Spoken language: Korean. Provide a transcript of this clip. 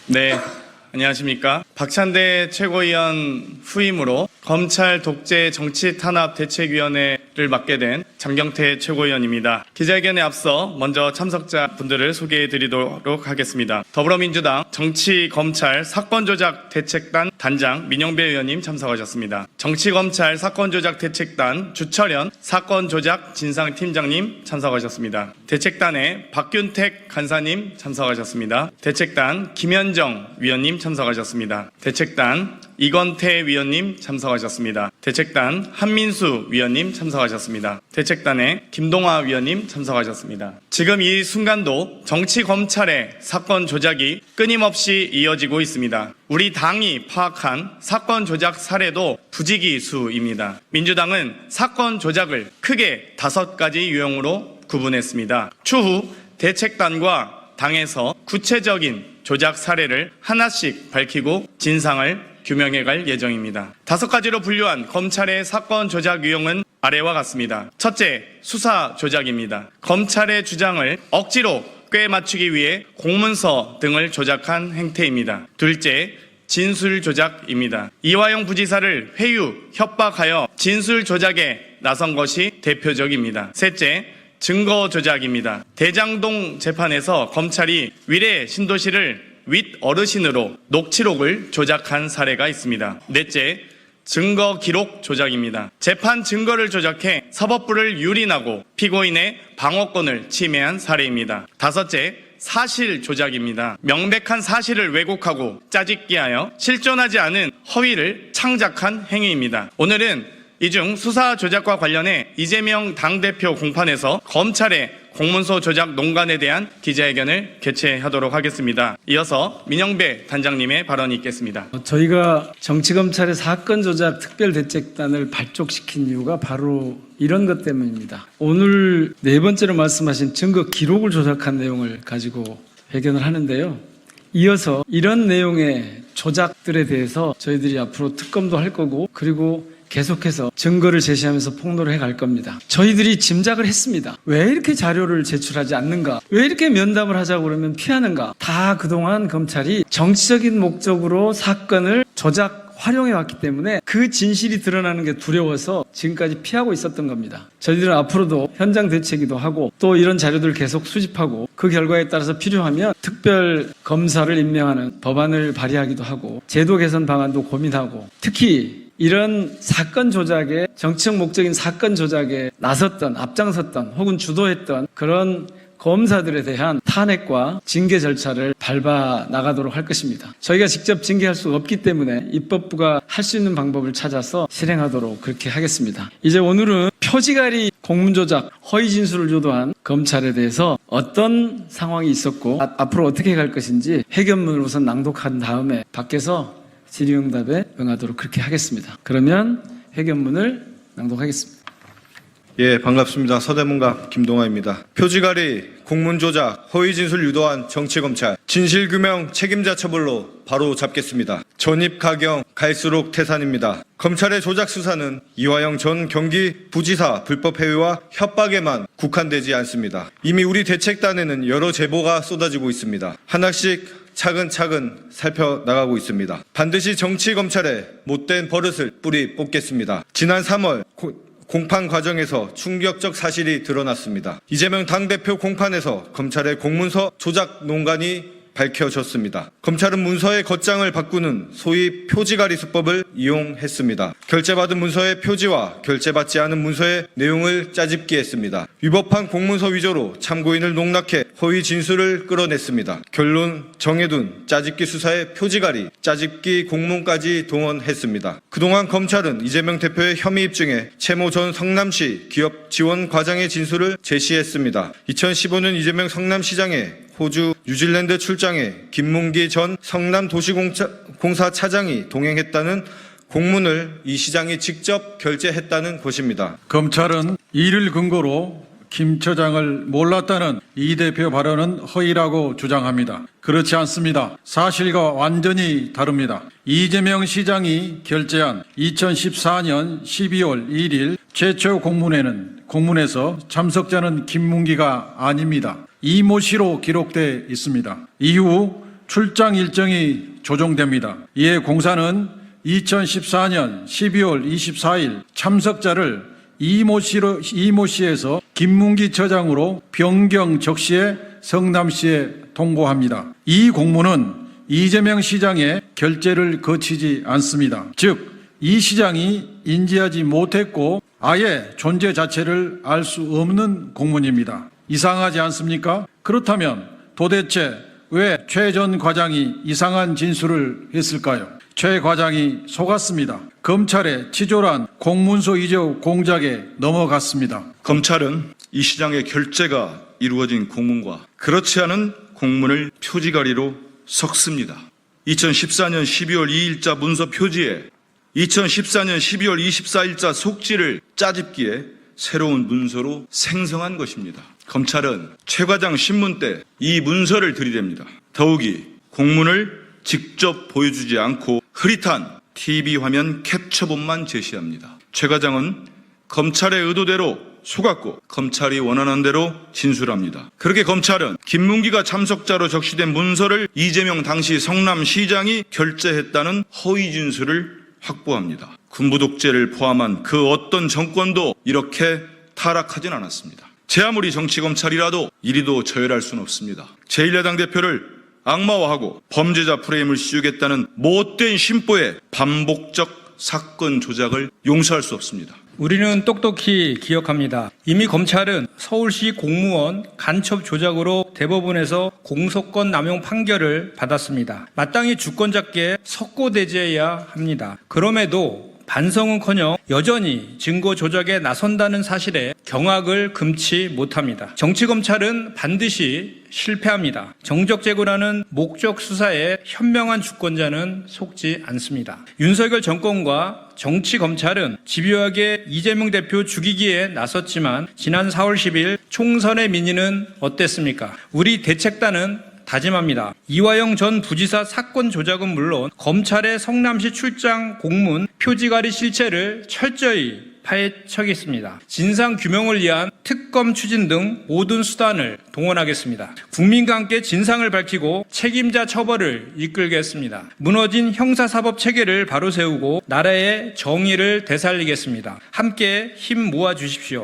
네, 안녕하십니까. 박찬대 최고위원 후임으로 검찰 독재 정치 탄압 대책위원회를 맡게 된 장경태 최고위원입니다. 기자회견에 앞서 먼저 참석자 분들을 소개해 드리도록 하겠습니다. 더불어민주당 정치검찰 사건조작 대책단 단장 민영배 의원님 참석하셨습니다. 정치검찰 사건조작 대책단 주철현 사건조작 진상팀장님 참석하셨습니다. 대책단에 박균택 간사님 참석하셨습니다. 대책단 김현정 위원님 참석하셨습니다. 대책단 이건태 위원님 참석하셨습니다. 대책단 한민수 위원님 참석하셨습니다. 대책단에 김동화 위원님 참석하셨습니다. 지금 이 순간도 정치검찰의 사건 조작이 끊임없이 이어지고 있습니다. 우리 당이 파악한 사건 조작 사례도 부지기수입니다. 민주당은 사건 조작을 크게 5가지 유형으로 구분했습니다. 추후 대책단과 당에서 구체적인 조작 사례를 하나씩 밝히고 진상을 규명해갈 예정입니다. 5가지로 분류한 검찰의 사건 조작 유형은 아래와 같습니다. 첫째, 수사 조작입니다. 검찰의 주장을 억지로 꿰 맞추기 위해 공문서 등을 조작한 행태입니다. 둘째, 진술 조작입니다. 이화영 부지사를 회유, 협박하여 진술 조작에 나선 것이 대표적입니다. 셋째, 증거 조작입니다. 대장동 재판에서 검찰이 위례 신도시를 윗 어르신으로 녹취록을 조작한 사례가 있습니다. 넷째, 증거 기록 조작입니다. 재판 증거를 조작해 사법부를 유린하고 피고인의 방어권을 침해한 사례입니다. 다섯째, 사실 조작입니다. 명백한 사실을 왜곡하고 짜집기하여 실존하지 않은 허위를 창작한 행위입니다. 오늘은 이 중 수사 조작과 관련해 이재명 당대표 공판에서 검찰의 공문서 조작 논란에 대한 기자회견을 개최하도록 하겠습니다. 이어서 민영배 단장님의 발언이 있겠습니다. 저희가 정치검찰의 사건 조작 특별대책단을 발족시킨 이유가 바로 이런 것 때문입니다. 오늘 네 번째로 말씀하신 증거 기록을 조작한 내용을 가지고 회견을 하는데요. 이어서 이런 내용의 조작들에 대해서 저희들이 앞으로 특검도 할 거고, 그리고 계속해서 증거를 제시하면서 폭로를 해갈 겁니다. 저희들이 짐작을 했습니다. 왜 이렇게 자료를 제출하지 않는가? 왜 이렇게 면담을 하자고 그러면 피하는가? 다 그동안 검찰이 정치적인 목적으로 사건을 활용해왔기 때문에 그 진실이 드러나는 게 두려워서 지금까지 피하고 있었던 겁니다. 저희들은 앞으로도 현장 대책이도 하고 또 이런 자료들을 계속 수집하고 그 결과에 따라서 필요하면 특별 검사를 임명하는 법안을 발의하기도 하고 제도 개선 방안도 고민하고, 특히 이런 사건 조작에, 정치적 목적인 사건 조작에 나섰던, 앞장섰던 혹은 주도했던 그런 검사들에 대한 탄핵과 징계 절차를 밟아 나가도록 할 것입니다. 저희가 직접 징계할 수 없기 때문에 입법부가 할 수 있는 방법을 찾아서 실행하도록 그렇게 하겠습니다. 이제 오늘은 표지가리 공문조작, 허위 진술을 주도한 검찰에 대해서 어떤 상황이 있었고 앞으로 어떻게 갈 것인지 회견문을 우선 낭독한 다음에 밖에서 질의응답에 응하도록 그렇게 하겠습니다. 그러면 회견문을 낭독하겠습니다. 예, 반갑습니다. 서대문갑 김동아입니다. 표지가리, 공문조작, 허위진술 유도한 정치검찰, 진실규명 책임자 처벌로 바로 잡겠습니다. 전입가경 갈수록 태산입니다. 검찰의 조작 수사는 이화영 전 경기 부지사 불법 해외와 협박에만 국한되지 않습니다. 이미 우리 대책단에는 여러 제보가 쏟아지고 있습니다. 하나씩 차근차근 살펴나가고 있습니다. 반드시 정치검찰의 못된 버릇을 뿌리 뽑겠습니다. 지난 3월 공판 과정에서 충격적 사실이 드러났습니다. 이재명 당대표 공판에서 검찰의 공문서 조작 논란이 밝혀졌습니다. 검찰은 문서의 겉장을 바꾸는 소위 표지가리 수법을 이용했습니다. 결제받은 문서의 표지와 결제받지 않은 문서의 내용을 짜집기했습니다. 위법한 공문서 위조로 참고인을 농락해 허위 진술을 끌어냈습니다. 결론 정해둔 짜집기 수사의 표지가리, 짜집기 공문까지 동원했습니다. 그동안 검찰은 이재명 대표의 혐의 입증에 최모 전 성남시 기업 지원 과장의 진술을 제시했습니다. 2015년 이재명 성남시장의 호주, 뉴질랜드 출장에 김문기 전 성남도시공사 차장이 동행했다는 공문을 이 시장이 직접 결제했다는 것입니다. 검찰은 이를 근거로 김 처장을 몰랐다는 이 대표 발언은 허위라고 주장합니다. 그렇지 않습니다. 사실과 완전히 다릅니다. 이재명 시장이 결재한 2014년 12월 1일 최초 공문에서 참석자는 김문기가 아닙니다. 이모 씨로 기록돼 있습니다. 이후 출장 일정이 조정됩니다. 이에 공사는 2014년 12월 24일 참석자를 이모 시에서 김문기 처장으로 변경 적시해 성남시에 통보합니다. 이 공문은 이재명 시장의 결재를 거치지 않습니다. 즉, 이 시장이 인지하지 못했고 아예 존재 자체를 알 수 없는 공문입니다. 이상하지 않습니까? 그렇다면 도대체 왜 최 전 과장이 이상한 진술을 했을까요? 최 과장이 속았습니다. 검찰의 치졸한 공문서 위조 공작에 넘어갔습니다. 검찰은 이 시장의 결재가 이루어진 공문과 그렇지 않은 공문을 표지가리로 섞습니다. 2014년 12월 2일자 문서 표지에 2014년 12월 24일자 속지를 짜집기에 새로운 문서로 생성한 것입니다. 검찰은 최 과장 신문 때 이 문서를 들이댑니다. 더욱이 공문을 직접 보여주지 않고 흐릿한 TV 화면 캡처본만 제시합니다. 최 과장은 검찰의 의도대로 속았고 검찰이 원하는 대로 진술합니다. 그렇게 검찰은 김문기가 참석자로 적시된 문서를 이재명 당시 성남시장이 결재했다는 허위 진술을 확보합니다. 군부 독재를 포함한 그 어떤 정권도 이렇게 타락하진 않았습니다. 제 아무리 정치검찰이라도 이리도 저열할 수는 없습니다. 제1야당 대표를 악마화하고 범죄자 프레임을 씌우겠다는 못된 심보의 반복적 사건 조작을 용서할 수 없습니다. 우리는 똑똑히 기억합니다. 이미 검찰은 서울시 공무원 간첩 조작으로 대법원에서 공소권 남용 판결을 받았습니다. 마땅히 주권자께 석고대죄해야 합니다. 그럼에도 반성은커녕 여전히 증거 조작에 나선다는 사실에 경악을 금치 못합니다. 정치검찰은 반드시 실패합니다. 정적제고라는 목적 수사에 현명한 주권자는 속지 않습니다. 윤석열 정권과 정치검찰은 집요하게 이재명 대표 죽이기에 나섰지만 지난 4월 10일 총선의 민의는 어땠습니까? 우리 대책단은 다짐합니다. 이화영 전 부지사 사건 조작은 물론 검찰의 성남시 출장 공문 표지가리 실체를 철저히 파헤쳐겠습니다. 진상 규명을 위한 특검 추진 등 모든 수단을 동원하겠습니다. 국민과 함께 진상을 밝히고 책임자 처벌을 이끌겠습니다. 무너진 형사사법 체계를 바로 세우고 나라의 정의를 되살리겠습니다. 함께 힘 모아 주십시오.